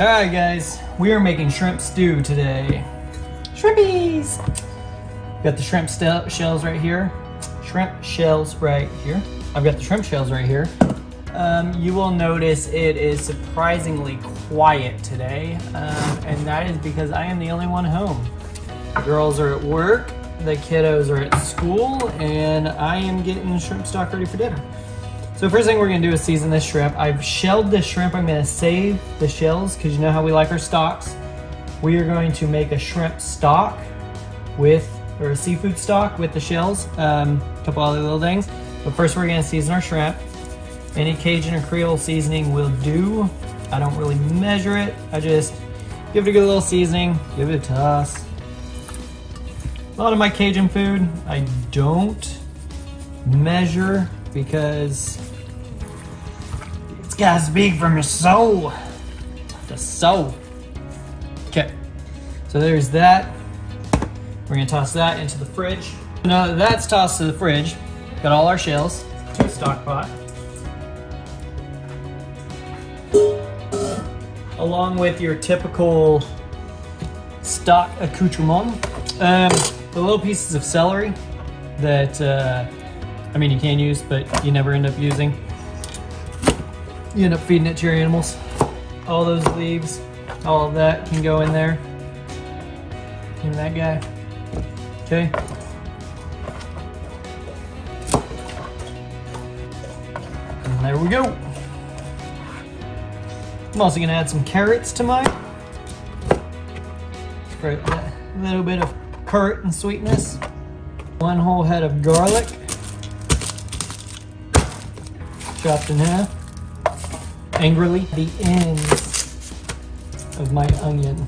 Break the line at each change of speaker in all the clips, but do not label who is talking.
Alright guys, we are making shrimp stew today. Shrimpies! Got the shrimp shells right here. Shrimp shells right here. I've got the shrimp shells right here. You will notice it is surprisingly quiet today, and that is because I am the only one home. The girls are at work, the kiddos are at school, and I am getting shrimp stock ready for dinner. So first thing we're gonna do is season this shrimp. I've shelled this shrimp. I'm gonna save the shells because you know how we like our stocks. We are going to make a shrimp stock or a seafood stock with the shells, a couple other little things. But first we're gonna season our shrimp. Any Cajun or Creole seasoning will do. I don't really measure it. I just give it a good little seasoning, give it a toss. A lot of my Cajun food, I don't measure because it's got to be from your soul. The soul. Okay, so there's that. We're gonna toss that into the fridge. Now that that's tossed to the fridge, got all our shells to a stock pot. Along with your typical stock accoutrement. The little pieces of celery that, I mean, you can use, but you never end up using. You end up feeding it to your animals. All those leaves, all of that can go in there. And that guy, okay. And there we go. I'm also gonna add some carrots to mine. For a little bit of curd and sweetness. One whole head of garlic, chopped in half. Angrily, the ends of my onion.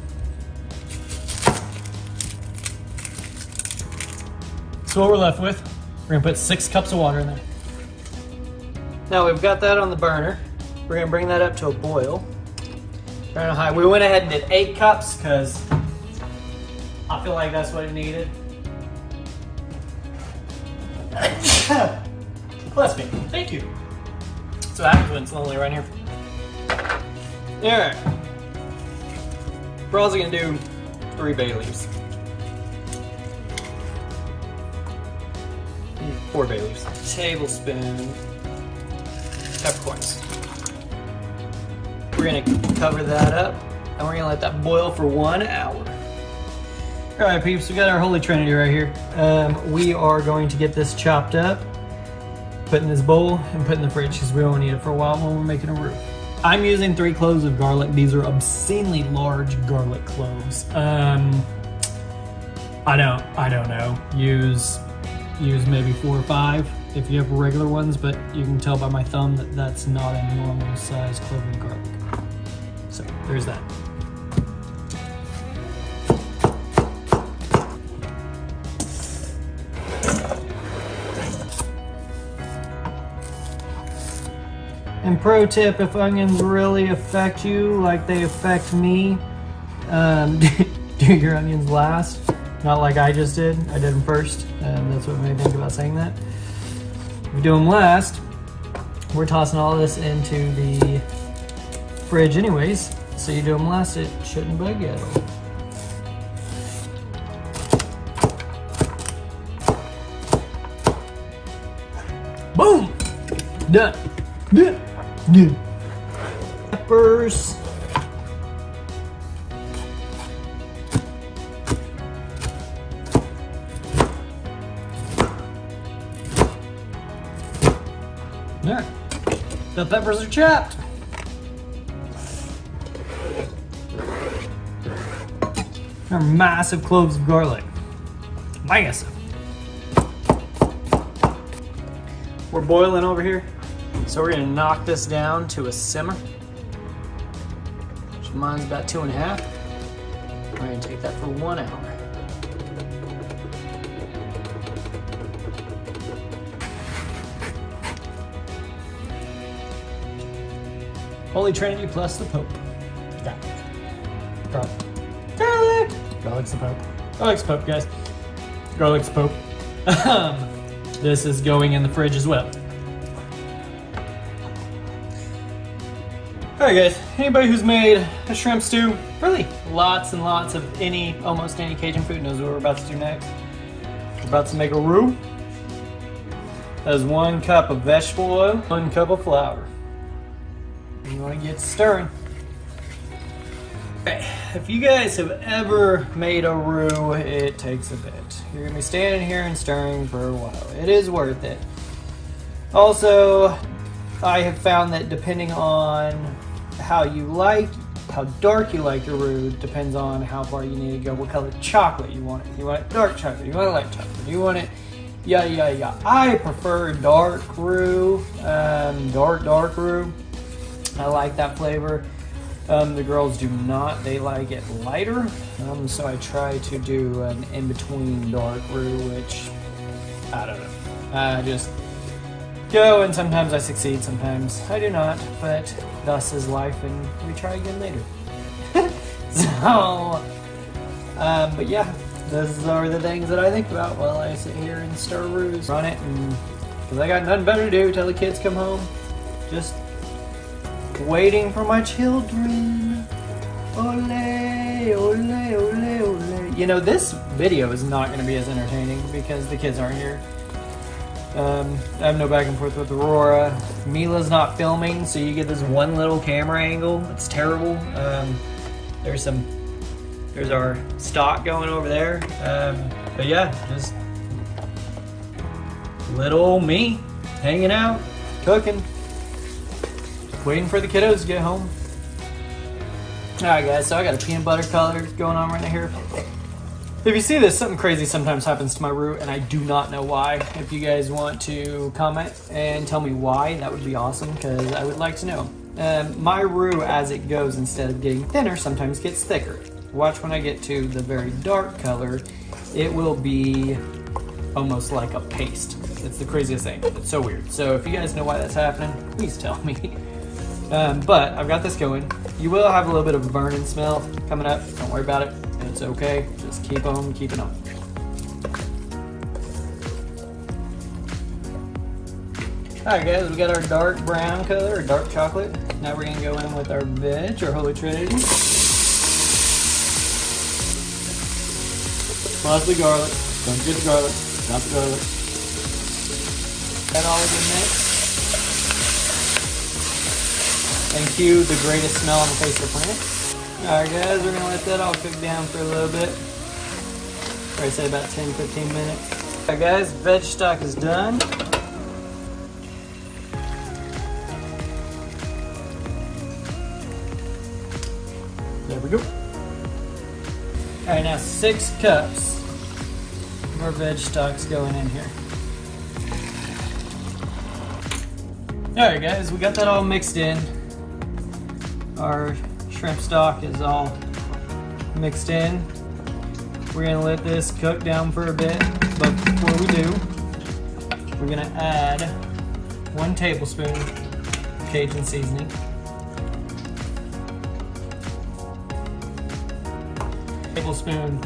So what we're left with, we're gonna put 6 cups of water in there. Now we've got that on the burner. We're gonna bring that up to a boil. Turn it high. We went ahead and did 8 cups because I feel like that's what it needed. Bless me. Thank you. So that happens when it's lonely right here. Alright. We're also gonna do 3 bay leaves. 4 bay leaves. Tablespoon peppercorns. We're gonna cover that up and we're gonna let that boil for 1 hour. All right, peeps, we got our Holy Trinity right here. We are going to get this chopped up, put in this bowl, and put in the fridge because we won't need it for a while when we're making a roux. I'm using 3 cloves of garlic. These are obscenely large garlic cloves. I don't know. Use maybe 4 or 5 if you have regular ones, but you can tell by my thumb that that's not a normal size clove of garlic. So there's that. And pro tip, if onions really affect you like they affect me, do your onions last. Not like I just did. I did them first, and that's what made me think about saying that. If you do them last, we're tossing all this into the fridge anyways, so you do them last, it shouldn't bug you at all. Boom! Done. Done. Done. Peppers. Alright, the peppers are chopped. They're massive cloves of garlic. Massive. We're boiling over here, so we're gonna knock this down to a simmer. So mine's about 2.5. We're gonna take that for 1 hour. Holy Trinity plus the Pope. Got it. Garlic. Garlic! Garlic's the Pope. Garlic's the Pope, guys. Garlic's the Pope. This is going in the fridge as well. Alright guys, anybody who's made a shrimp stew, really lots and lots of almost any Cajun food knows what we're about to do next. We're about to make a roux. That is 1 cup of vegetable oil, 1 cup of flour. You want to get stirring. Okay, if you guys have ever made a roux, it takes a bit. You're gonna be standing here and stirring for a while. It is worth it. Also, I have found that depending on how dark you like your roux, depends on how far you need to go, what color chocolate you want it. You want it dark chocolate, you want it light chocolate, you want it yada yada yada. I prefer dark roux, dark roux. I like that flavor. The girls do not, they like it lighter. So I try to do an in-between dark roux, which, I don't know. I just go, and sometimes I succeed, sometimes I do not, but thus is life, and we try again later. So, but yeah, those are the things that I think about while I sit here and stir roux. Run it, and because I got nothing better to do till the kids come home. Just waiting for my children. Ole, ole, ole, ole. You know, this video is not going to be as entertaining because the kids aren't here. I have no back and forth with Aurora. Mila's not filming, so you get this one little camera angle. It's terrible. There's our stock going over there. But yeah, just little me hanging out, cooking, waiting for the kiddos to get home. Alright guys, so I got a peanut butter color going on right here. If you see this, something crazy sometimes happens to my roux, and I do not know why. If you guys want to comment and tell me why, that would be awesome, because I would like to know. My roux, as it goes, instead of getting thinner, sometimes gets thicker. Watch when I get to the very dark color, it will be almost like a paste. It's the craziest thing. It's so weird. So if you guys know why that's happening, please tell me. But I've got this going. You will have a little bit of a burning smell coming up. Don't worry about it. It's okay. Just keep on keeping on. Alright guys, we got our dark brown color, or dark chocolate. Now we're going to go in with our veg, our Holy Trinity. Plus the garlic. Don't forget the garlic. Not the garlic. That all is in mix. And cue the greatest smell on the face of the planet. Alright guys, we're going to let that all cook down for a little bit. Probably say about 10-15 minutes. Alright guys, veg stock is done. There we go. Alright, now 6 cups of our veg stock's going in here. Alright guys, we got that all mixed in. Our shrimp stock is all mixed in. We're gonna let this cook down for a bit, but before we do, we're gonna add 1 tablespoon of Cajun seasoning. Tablespoon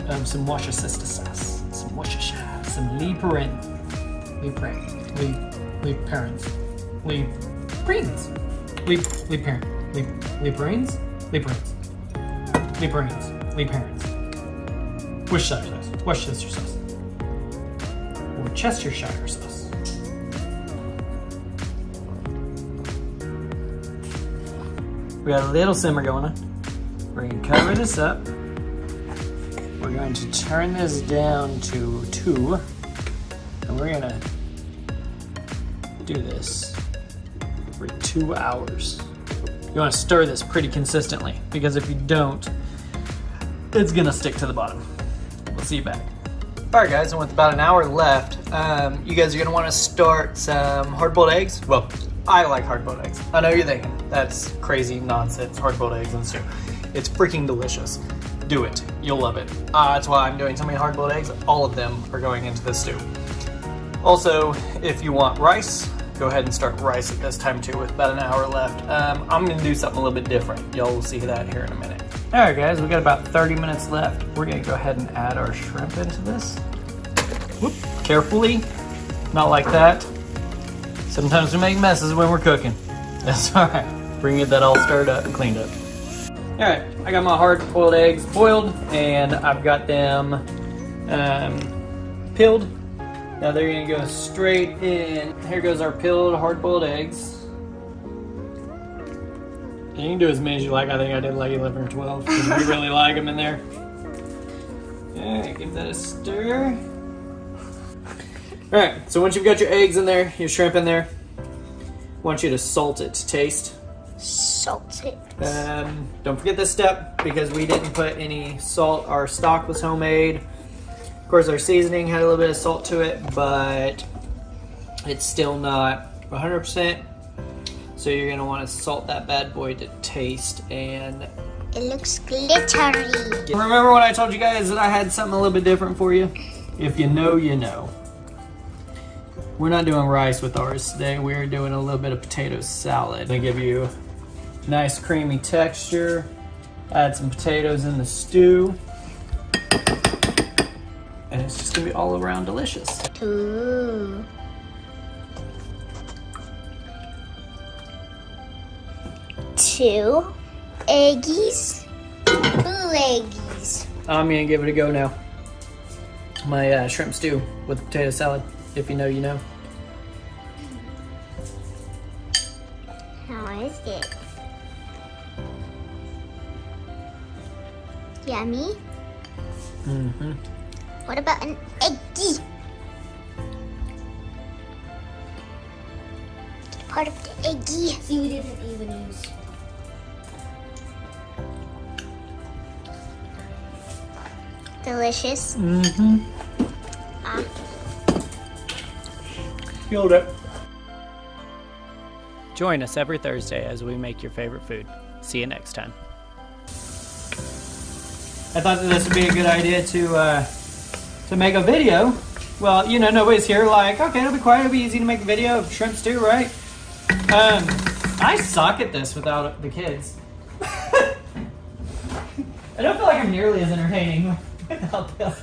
of some Worcestershire sauce, some Worcestershire, some Lee parents, Worcestershire sauce, or Chestershire sauce. We got a little simmer going on. We're going to cover this up. We're going to turn this down to 2, and we're going to do this for 2 hours. You want to stir this pretty consistently, because if you don't, it's going to stick to the bottom. We'll see you back. All right guys, and with about an hour left, you guys are going to want to start some hard-boiled eggs. Well, I like hard-boiled eggs. I know you're thinking, that's crazy nonsense, hard-boiled eggs and stew. It's freaking delicious. Do it. You'll love it. That's why I'm doing so many hard-boiled eggs. All of them are going into this stew. Also, if you want rice, go ahead and start rice at this time too, with about an hour left. I'm going to do something a little bit different. Y'all will see that here in a minute. All right guys, we got about 30 minutes left. We're going to go ahead and add our shrimp into this. Whoop, carefully, not like that. Sometimes we make messes when we're cooking. That's all right. Bring it that all stirred up and cleaned up. All right, I got my hard-boiled eggs boiled, and I've got them peeled. Now they're gonna go straight in. Here goes our peeled hard-boiled eggs. And you can do as many as you like. I think I did like 11 or 12 because we really like them in there. All right, give that a stir. All right, so once you've got your eggs in there, your shrimp in there, I want you to salt it to taste.
Salt it.
Don't forget this step because we didn't put any salt. Our stock was homemade. Of course, our seasoning had a little bit of salt to it, but it's still not 100%. So you're gonna want to salt that bad boy to taste, and
it looks glittery.
Remember when I told you guys that I had something a little bit different for you? If you know, you know. We're not doing rice with ours today. We're doing a little bit of potato salad. They give you nice creamy texture. Add some potatoes in the stew. And it's just gonna be all around delicious.
Ooh. 2 eggies. 2 eggies.
I'm gonna give it a go now. My shrimp stew with potato salad. If you know, you know.
How is it? Yummy?
Mm-hmm.
What about an eggie? Part of the eggie. See, we didn't even use. Delicious.
Mm-hmm. Killed it. Join us every Thursday as we make your favorite food. See you next time. I thought that this would be a good idea to make a video. Well, you know, nobody's here. Like, okay, it'll be quiet. It'll be easy to make a video of shrimp stew, right? I suck at this without the kids. I don't feel like I'm nearly as entertaining without them.